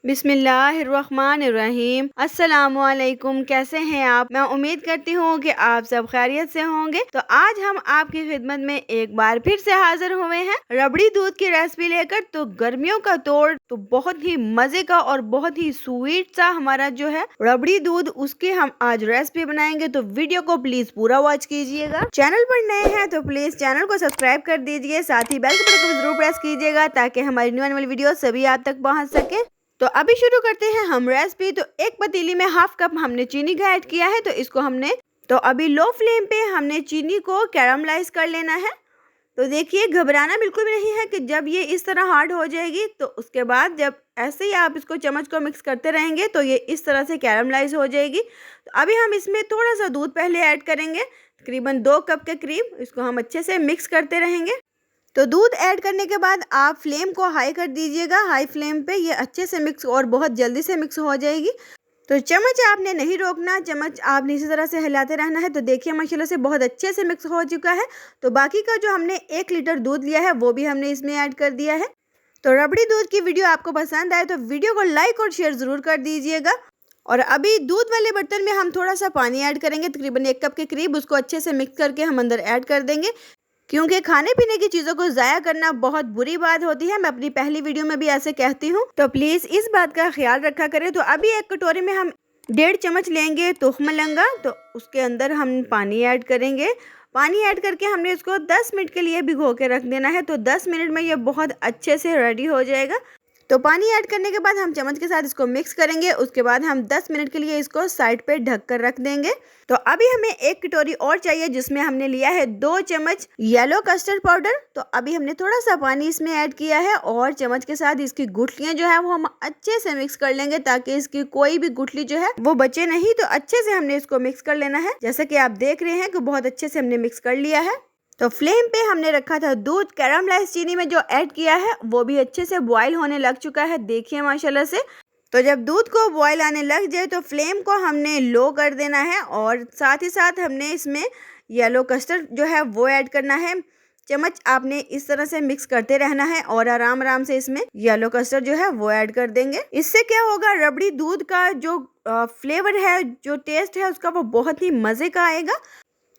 बिस्मिल्लाहिर्रहमानिर्रहीम। अस्सलामुअलैकुम। कैसे हैं आप? मैं उम्मीद करती हूँ कि आप सब खैरियत से होंगे। तो आज हम आपकी खिदमत में एक बार फिर से हाजिर हुए हैं रबड़ी दूध की रेसिपी लेकर। तो गर्मियों का तोड़ तो बहुत ही मजे का और बहुत ही स्वीट सा हमारा जो है रबड़ी दूध, उसकी हम आज रेसिपी बनाएंगे। तो वीडियो को प्लीज पूरा वॉच कीजिएगा। चैनल पर नए हैं तो प्लीज चैनल को सब्सक्राइब कर दीजिए, साथ ही बेल के बटन को जरूर प्रेस कीजिएगा ताकि हमारी न्यू आने वाली वीडियो सभी आप तक पहुँच सके। तो अभी शुरू करते हैं हम रेसिपी। तो एक पतीली में हाफ कप हमने चीनी का ऐड किया है। तो इसको हमने अभी लो फ्लेम पे हमने चीनी को कैरामलाइज कर लेना है। तो देखिए, घबराना बिल्कुल भी नहीं है कि जब ये इस तरह हार्ड हो जाएगी तो उसके बाद जब ऐसे ही आप इसको चम्मच को मिक्स करते रहेंगे तो ये इस तरह से कैरामलाइज हो जाएगी। तो अभी हम इसमें थोड़ा सा दूध पहले ऐड करेंगे, तकरीबन 2 कप के करीब। इसको हम अच्छे से मिक्स करते रहेंगे। तो दूध ऐड करने के बाद आप फ्लेम को हाई कर दीजिएगा। हाई फ्लेम पे ये अच्छे से मिक्स और बहुत जल्दी से मिक्स हो जाएगी। तो चम्मच आपने नहीं रोकना, चम्मच आपने इसी तरह से हिलाते रहना है। तो देखिए माशाल्लाह से बहुत अच्छे से मिक्स हो चुका है। तो बाकी का जो हमने 1 लीटर दूध लिया है वो भी हमने इसमें ऐड कर दिया है। तो रबड़ी दूध की वीडियो आपको पसंद आए तो वीडियो को लाइक और शेयर ज़रूर कर दीजिएगा। और अभी दूध वाले बर्तन में हम थोड़ा सा पानी ऐड करेंगे, तकरीबन 1 कप के करीब। उसको अच्छे से मिक्स करके हम अंदर ऐड कर देंगे, क्योंकि खाने पीने की चीज़ों को ज़ाया करना बहुत बुरी बात होती है। मैं अपनी पहली वीडियो में भी ऐसे कहती हूँ, तो प्लीज़ इस बात का ख्याल रखा करें। तो अभी एक कटोरी में हम 1.5 चम्मच लेंगे तुख्म लंगा। तो उसके अंदर हम पानी ऐड करेंगे। पानी ऐड करके हमने इसको 10 मिनट के लिए भिगो के रख देना है। तो 10 मिनट में ये बहुत अच्छे से रेडी हो जाएगा। तो पानी ऐड करने के बाद हम चम्मच के साथ इसको मिक्स करेंगे। उसके बाद हम 10 मिनट के लिए इसको साइड पे ढक कर रख देंगे। तो अभी हमें 1 कटोरी और चाहिए, जिसमें हमने लिया है 2 चम्मच येलो कस्टर्ड पाउडर। तो अभी हमने थोड़ा सा पानी इसमें ऐड किया है और चम्मच के साथ इसकी गुठलियाँ जो है वो हम अच्छे से मिक्स कर लेंगे, ताकि इसकी कोई भी गुठली जो है वो बचे नहीं। तो अच्छे से हमने इसको मिक्स कर लेना है। जैसा कि आप देख रहे हैं कि बहुत अच्छे से हमने मिक्स कर लिया है। तो फ्लेम पे हमने रखा था दूध, कैरामलाइज चीनी में जो ऐड किया है वो भी अच्छे से बॉईल होने लग चुका है। देखिए माशाल्लाह से। तो जब दूध को बॉईल आने लग जाए तो फ्लेम को हमने लो कर देना है और साथ ही साथ हमने इसमें येलो कस्टर्ड जो है वो ऐड करना है। चम्मच आपने इस तरह से मिक्स करते रहना है और आराम आराम से इसमें येलो कस्टर्ड जो है वो ऐड कर देंगे। इससे क्या होगा, रबड़ी दूध का जो फ्लेवर है, जो टेस्ट है उसका, वो बहुत ही मज़े का आएगा।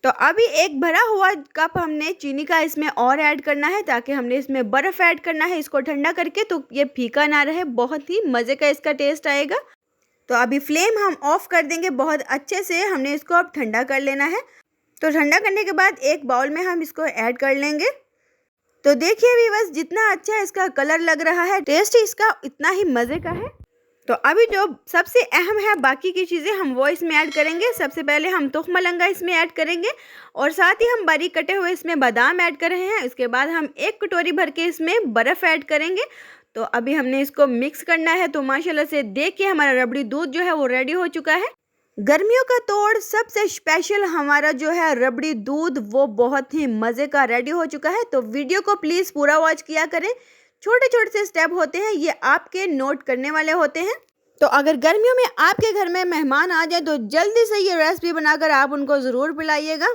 तो अभी एक भरा हुआ कप हमने चीनी का इसमें और ऐड करना है, ताकि हमने इसमें बर्फ़ ऐड करना है इसको ठंडा करके, तो ये फीका ना रहे, बहुत ही मज़े का इसका टेस्ट आएगा। तो अभी फ्लेम हम ऑफ कर देंगे। बहुत अच्छे से हमने इसको अब ठंडा कर लेना है। तो ठंडा करने के बाद एक बाउल में हम इसको ऐड कर लेंगे। तो देखिए व्यूअर्स, जितना अच्छा इसका कलर लग रहा है, टेस्ट इसका इतना ही मज़े का है। तो अभी जो सबसे अहम है, बाकी की चीज़ें हम वो इसमें ऐड करेंगे। सबसे पहले हम तुख्म लंगा इसमें ऐड करेंगे और साथ ही हम बारीक कटे हुए इसमें बादाम ऐड कर रहे हैं। इसके बाद हम 1 कटोरी भर के इसमें बर्फ़ ऐड करेंगे। तो अभी हमने इसको मिक्स करना है। तो माशाल्लाह से देखिए हमारा रबड़ी दूध जो है वो रेडी हो चुका है। गर्मियों का तोड़ सबसे स्पेशल हमारा जो है रबड़ी दूध, वो बहुत ही मज़े का रेडी हो चुका है। तो वीडियो को प्लीज़ पूरा वॉच किया करें। छोटे छोटे से स्टेप होते हैं, ये आपके नोट करने वाले होते हैं। तो अगर गर्मियों में आपके घर में मेहमान आ जाए तो जल्दी से ये रेसिपी बनाकर आप उनको ज़रूर पिलाइएगा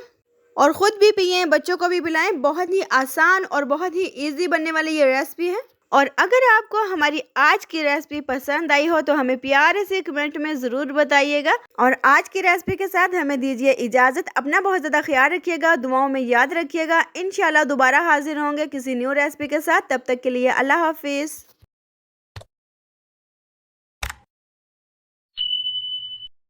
और ख़ुद भी पिए, बच्चों को भी पिलाएं। बहुत ही आसान और बहुत ही इजी बनने वाली ये रेसिपी है। और अगर आपको हमारी आज की रेसिपी पसंद आई हो तो हमें प्यारे से कमेंट में ज़रूर बताइएगा। और आज की रेसिपी के साथ हमें दीजिए इजाज़त। अपना बहुत ज़्यादा ख्याल रखिएगा, दुआओं में याद रखिएगा। इंशाल्लाह दोबारा हाजिर होंगे किसी न्यू रेसिपी के साथ। तब तक के लिए अल्लाह हाफिज़।